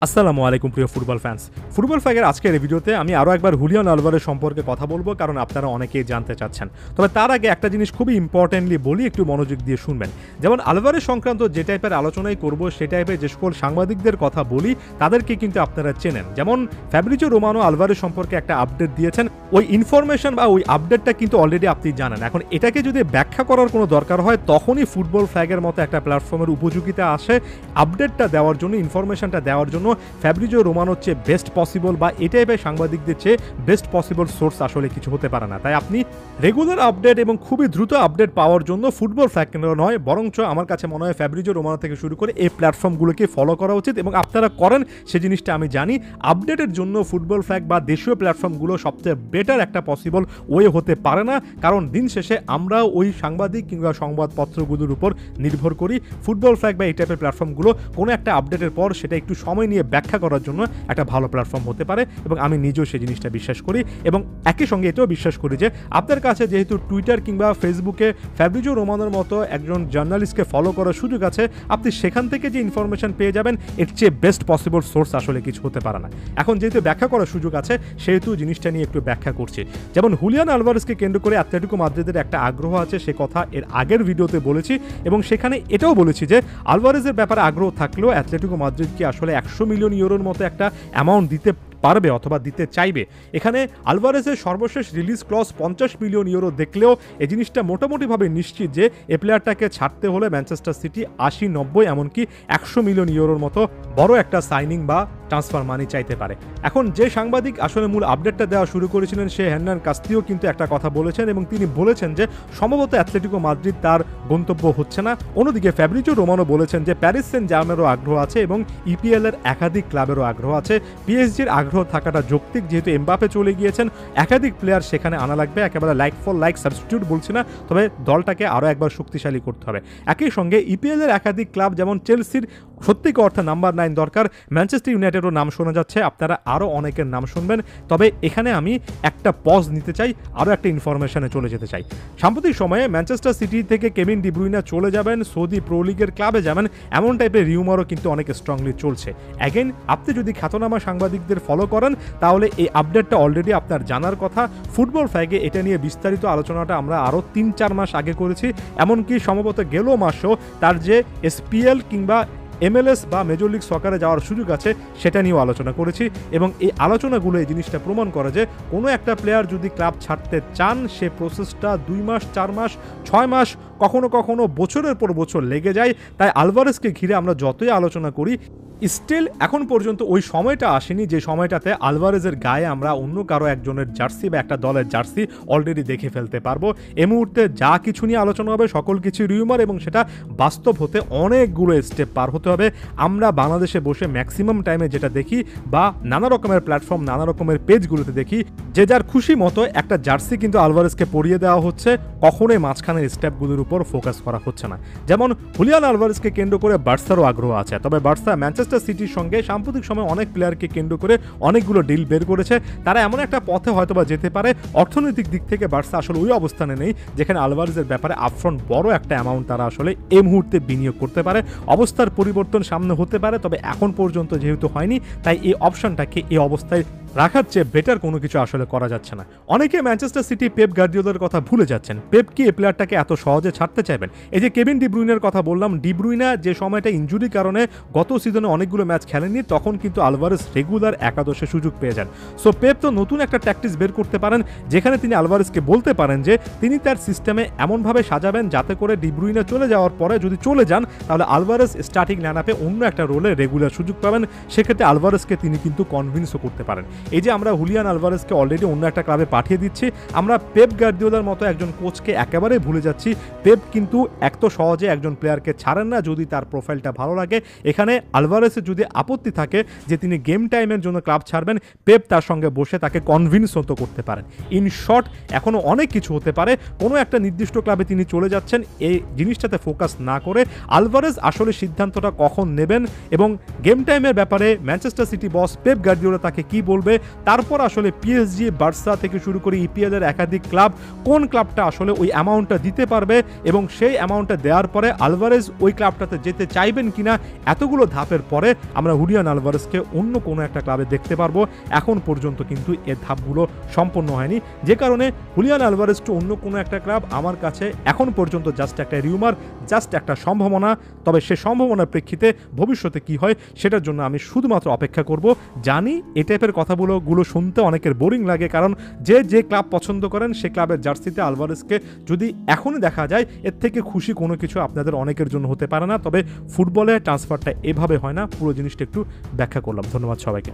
আসসালামু আলাইকুম প্রিয় ফুটবল ফ্যান্স। ফুটবল ফ্যাগের আজকের এই ভিডিওতে আমি আরও একবার হুলিয়ান আলভারেজ সম্পর্কে কথা বলবো, কারণ আপনারা অনেকেই জানতে চাচ্ছেন। তবে তার আগে একটা জিনিস খুবই ইম্পর্টেন্টলি বলি, একটু মনোযোগ দিয়ে শুনবেন। যেমন আলভারেজ সংক্রান্ত যে টাইপের আলোচনাই করব, সে টাইপের যে সকল সাংবাদিকদের কথা বলি তাদেরকে কিন্তু আপনারা চেনেন। যেমন ফ্যাব্রিজো রোমানো আলভারেজ সম্পর্কে একটা আপডেট দিয়েছেন, ওই ইনফরমেশন বা ওই আপডেটটা কিন্তু অলরেডি আপনি জানেন। এখন এটাকে যদি ব্যাখ্যা করার কোনো দরকার হয়, তখনই ফুটবল ফ্ল্যাগের মতো একটা প্ল্যাটফর্মের উপযোগিতা আসে আপডেটটা দেওয়ার জন্য, ইনফরমেশনটা দেওয়ার জন্য। ফ্যাব্রিজো রোমানোর চেয়ে বেস্ট পসিবল বা এই টাইপের সাংবাদিকদের চেয়ে বেস্ট পসিবল সোর্স আসলে কিছু হতে পারে না। তাই আপনি রেগুলার আপডেট এবং খুবই দ্রুত আপডেট পাওয়ার জন্য ফুটবল ফ্ল্যাগ নয়, বরঞ্চ আমার কাছে মনে হয় ফ্যাব্রিজো রোমানো থেকে শুরু করে এই প্ল্যাটফর্মগুলোকে ফলো করা উচিত, এবং আপনারা করেন সে জিনিসটা আমি জানি। আপডেটের জন্য ফুটবল ফ্ল্যাগ বা দেশীয় প্ল্যাটফর্মগুলো সবচেয়ে বেটার একটা পসিবল ওয়ে হতে পারে না, কারণ দিন শেষে আমরা ওই সাংবাদিক কিংবা সংবাদপত্রগুলোর উপর নির্ভর করি। ফুটবল ফ্ল্যাগ বা এই টাইপের প্ল্যাটফর্মগুলো কোনো একটা আপডেটের পর সেটা একটু সময় নিয়ে ব্যাখ্যা করার জন্য একটা ভালো প্ল্যাটফর্ম হতে পারে, এবং আমি নিজেও সেই জিনিসটা বিশ্বাস করি। এবং একই সঙ্গে এটাও বিশ্বাস করি যে আপনার কাছে যেহেতু টুইটার কিংবা ফেসবুকে ফ্যাব্রিজো রোমানোর মতো একজন জার্নালিস্টকে ফলো করার সুযোগ আছে, আপনি সেখান থেকে যে ইনফরমেশন পেয়ে যাবেন, এর চেয়ে বেস্ট পসিবল সোর্স আসলে কিছু হতে পারে না। এখন যেহেতু ব্যাখ্যা করার সুযোগ আছে, সেহেতু জিনিসটা নিয়ে একটু ব্যাখ্যা করছি। যেমন হুলিয়ান আলভারেজকে কেন্দ্র করে অ্যাটলেটিকো মাদ্রিদের একটা আগ্রহ আছে, সে কথা এর আগের ভিডিওতে বলেছি, এবং সেখানে এটাও বলেছি যে আলভারেজের ব্যাপারে আগ্রহ থাকলেও অ্যাটলেটিকো মাদ্রিদ কি আসলে 100 মিলিয়ন ইউরোর মতো একটা অ্যামাউন্ট দিতে পারবে অথবা দিতে চাইবে। এখানে আলভারেজের সর্বশেষ রিলিজ ক্লজ 50 মিলিয়ন ইউরো দেখলেও এই জিনিসটা মোটামুটিভাবে নিশ্চিত যে এই প্লেয়ারটাকে ছাড়তে হলে ম্যানচেস্টার সিটি 80-90 এমনকি 100 মিলিয়ন ইউরোর মতো বড় একটা সাইনিং বা ট্রান্সফার মানি চাইতে পারে। এখন যে সাংবাদিক আসলে মূল আপডেটটা দেওয়া শুরু করেছিলেন, সে হের্নান কাস্তিও কিন্তু একটা কথা বলেছেন, এবং তিনি বলেছেন যে সম্ভবত অ্যাটলেটিকো মাদ্রিদ তার গন্তব্য হচ্ছে না। অন্যদিকে ফ্যাব্রিজো রোমানো বলেছেন যে প্যারিস সেন্ট জার্মেরও আগ্রহ আছে এবং ইপিএল এর একাধিক ক্লাবেরও আগ্রহ আছে। পিএসজির আগ্রহ থাকাটা যৌক্তিক, যেহেতু এমবাপে চলে গিয়েছেন, একাধিক প্লেয়ার সেখানে আনা লাগবে। একেবারে লাইক ফর লাইক সাবস্টিটিউট বলছি না, তবে দলটাকে আরও একবার শক্তিশালী করতে হবে। একই সঙ্গে ইপিএল এর একাধিক ক্লাব, যেমন চেলসির সত্যিকার অর্থে নাম্বার 9 দরকার, ম্যানচেস্টার ইউনাইটেডও নাম শোনা যাচ্ছে, আপনারা আরও অনেকের নাম শুনবেন। তবে এখানে আমি একটা পজ নিতে চাই, আরও একটা ইনফরমেশনে চলে যেতে চাই। সাম্প্রতিক সময়ে ম্যানচেস্টার সিটি থেকে কেভিন ডি ব্রুইনা চলে যাবেন, সৌদি প্রো লিগের ক্লাবে যাবেন, এমন টাইপের রিউমারও কিন্তু অনেক স্ট্রংলি চলছে। অ্যাগেন, আপনি যদি খ্যাতনামা সাংবাদিকদের ফলো করেন, তাহলে এই আপডেটটা অলরেডি আপনার জানার কথা। ফুটবল ফ্যাগে এটা নিয়ে বিস্তারিত আলোচনাটা আমরা আরও 3-4 মাস আগে করেছি, এমনকি সম্ভবত গেল মাসেও তার যে এসপিএল কিংবা MLS বা মেজর লিগ সকারে যাওয়ার সুযোগ আছে সেটা নিয়েও আলোচনা করেছি, এবং এই আলোচনাগুলো এই জিনিসটা প্রমাণ করে যে কোনো একটা প্লেয়ার যদি ক্লাব ছাড়তে চান, সে প্রসেসটা 2 মাস, 4 মাস, 6 মাস, কখনো কখনো বছরের পর বছর লেগে যায়। তাই আলভারেজকে ঘিরে আমরা যতই আলোচনা করি, স্টিল এখন পর্যন্ত ওই সময়টা আসেনি যে সময়টাতে আলভারেজের গায়ে আমরা অন্য কারো একজনের জার্সি বা একটা দলের জার্সি অলরেডি দেখে ফেলতে পারবো। এই মুহূর্তে যা কিছু নিয়ে আলোচনা হবে সকল কিছু রিউমার, এবং সেটা বাস্তব হতে অনেকগুলো স্টেপ পার হতে হবে। আমরা বাংলাদেশে বসে ম্যাক্সিমাম টাইমে যেটা দেখি, বা নানা রকমের প্ল্যাটফর্ম, নানা রকমের পেজগুলোতে দেখি, যে যার খুশি মতো একটা জার্সি কিন্তু আলভারেজকে পরিয়ে দেওয়া হচ্ছে, কখনোই মাঝখানের স্টেপগুলোর উপর ফোকাস করা হচ্ছে না। যেমন হুলিয়ান আলভারেজকে কেন্দ্র করে বার্সারও আগ্রহ আছে, তবে বার্সা ম্যানচেস্টার সিটির সঙ্গে সাম্প্রতিক সময় অনেক প্লেয়ারকে কেন্দ্র করে অনেকগুলো ডিল বের করেছে। তারা এমন একটা পথে হয়তোবা যেতে পারে। অর্থনৈতিক দিক থেকে বার্সা আসলে ওই অবস্থানে নেই যেখানে আলভারেজের ব্যাপারে আপফ্রন্ট বড় একটা অ্যামাউন্ট তারা আসলে এই মুহূর্তে বিনিয়োগ করতে পারে। অবস্থার পরিবর্তন সামনে হতে পারে, তবে এখন পর্যন্ত যেহেতু হয়নি, তাই এই অপশনটাকে এই অবস্থায় রাখার চেয়ে বেটার কোনো কিছু আসলে করা যাচ্ছে না। অনেকে ম্যানচেস্টার সিটি পেপ গার্দিওলার কথা ভুলে যাচ্ছেন। পেপ কি এই প্লেয়ারটাকে এত সহজে ছাড়তে চাইবেন? এই যে কেভিন ডি ব্রুইনের কথা বললাম, ডি ব্রুইনা যে সময়টা ইনজুরির কারণে গত সিজনে অনেকগুলো ম্যাচ খেলেননি, তখন কিন্তু আলভারেজ রেগুলার একাদশে সুযোগ পেয়ে যান। সো পেপ তো নতুন একটা ট্যাকটিক্স বের করতে পারেন, যেখানে তিনি আলভারেজকে বলতে পারেন যে তিনি তার সিস্টেমে এমনভাবে সাজাবেন যাতে করে ডি ব্রুইনা চলে যাওয়ার পরে যদি চলে যান, তাহলে আলভারেজ স্টার্টিং লাইনআপে অন্য একটা রোলে রেগুলার সুযোগ পাবেন। সেক্ষেত্রে আলভারেজকে তিনি কিন্তু কনভিন্সও করতে পারেন। এই যে আমরা হুলিয়ান আলভারেজকে অলরেডি অন্য একটা ক্লাবে পাঠিয়ে দিচ্ছি, আমরা পেপ গার্দিওলার মতো একজন কোচকে একেবারে ভুলে যাচ্ছি। পেপ কিন্তু এত সহজে একজন প্লেয়ারকে ছাড়েন না যদি তার প্রোফাইলটা ভালো লাগে। এখানে আলভারেজের যদি আপত্তি থাকে যে তিনি গেম টাইমের জন্য ক্লাব ছাড়বেন, পেপ তার সঙ্গে বসে তাকে কনভিন্স হতে করতে পারেন। ইন শর্ট, এখনও অনেক কিছু হতে পারে। কোনো একটা নির্দিষ্ট ক্লাবে তিনি চলে যাচ্ছেন, এই জিনিসটাতে ফোকাস না করে আলভারেজ আসলে সিদ্ধান্তটা কখন নেবেন এবং গেম টাইমের ব্যাপারে ম্যানচেস্টার সিটি বস পেপ গার্দিওলা তাকে কি বলবে, হবে, তারপর আসলে পিএসজি, বার্সা থেকে শুরু করে ইপিএল এর একাধিক ক্লাব, কোন ক্লাবটা আসলে ওই অ্যামাউন্টটা দিতে পারবে এবং সেই অ্যামাউন্টটা দেওয়ার পরে আলভারেজ ওই ক্লাবটাতে যেতে চাইবেন কিনা, এতগুলো ধাপের পরে আমরা হুলিয়ান আলভারেজকে অন্য কোনো একটা ক্লাবে দেখতে পারবো। এখন পর্যন্ত কিন্তু এ ধাপগুলো সম্পন্ন হয়নি, যে কারণে হুলিয়ান আলভারেজ টু অন্য কোনো একটা ক্লাব আমার কাছে এখন পর্যন্ত জাস্ট একটা রিউমার, জাস্ট একটা সম্ভাবনা। তবে সে সম্ভাবনার প্রেক্ষিতে ভবিষ্যতে কি হয় সেটার জন্য আমি শুধুমাত্র অপেক্ষা করব। জানি এই টাইপের কথাগুলো শুনতে অনেকের বোরিং লাগে, কারণ যে ক্লাব পছন্দ করেন সে ক্লাবের জার্সিতে আলভারেজকে যদি এখনই দেখা যায়, এর থেকে খুশি কোনো কিছু আপনাদের অনেকের জন্য হতে পারে না। তবে ফুটবলে ট্রান্সফারটা এভাবে হয় না, পুরো জিনিসটা একটু ব্যাখ্যা করলাম। ধন্যবাদ সবাইকে।